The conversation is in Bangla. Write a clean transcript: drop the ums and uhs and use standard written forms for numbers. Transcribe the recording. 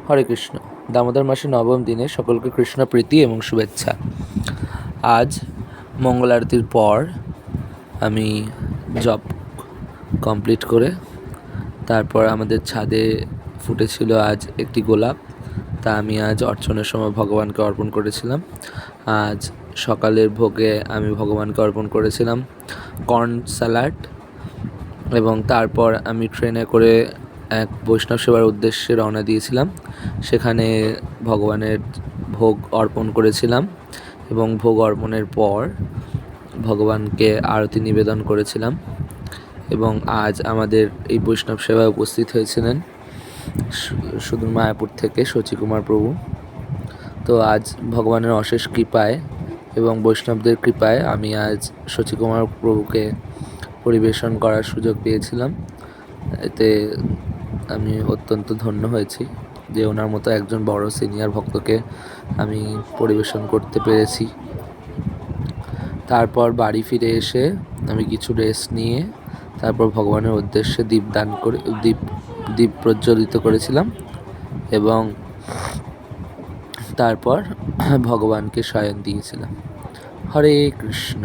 হরে কৃষ্ণ। দামোদর মাসের নবম দিনে সকলকে কৃষ্ণ প্রীতি এবং শুভেচ্ছা। আজ মঙ্গল আরতির পর আমি জপ কমপ্লিট করে তারপর আমাদের ছাদে ফুটেছিল আজ একটি গোলাপ, তা আমি আজ অর্চনের সময় ভগবানকে অর্পণ করেছিলাম। আজ সকালের ভোগে আমি ভগবানকে অর্পণ করেছিলাম কর্ন স্যালাড, এবং তারপর আমি ট্রেনে করে এক বৈষ্ণব সেবার উদ্দেশ্যে রওনা দিয়েছিলাম। সেখানে ভগবানের ভোগ অর্পণ করেছিলাম এবং ভোগ অর্পণের পর ভগবানকে আরতি নিবেদন করেছিলাম। এবং আজ আমাদের এই বৈষ্ণব সেবায় উপস্থিত হয়েছিলেন সুদূর মায়াপুর থেকে শচীকুমার প্রভু। তো আজ ভগবানের অশেষ কৃপায় এবং বৈষ্ণবদের কৃপায় আমি আজ শচীকুমার প্রভুকে পরিবেশন করার সুযোগ পেয়েছিলাম। এতে আমি অত্যন্ত ধন্য হয়েছি যে ওনার মতো একজন বড় সিনিয়র ভক্তকে আমি পরিবেশন করতে পেরেছি। তারপর বাড়ি ফিরে এসে আমি কিছু রেস্ট নিয়ে তারপর ভগবানের উদ্দেশ্যে দীপ প্রজ্বলিত করেছিলাম এবং তারপর ভগবানকে শয়ন দিয়েছিলাম। হরে কৃষ্ণ।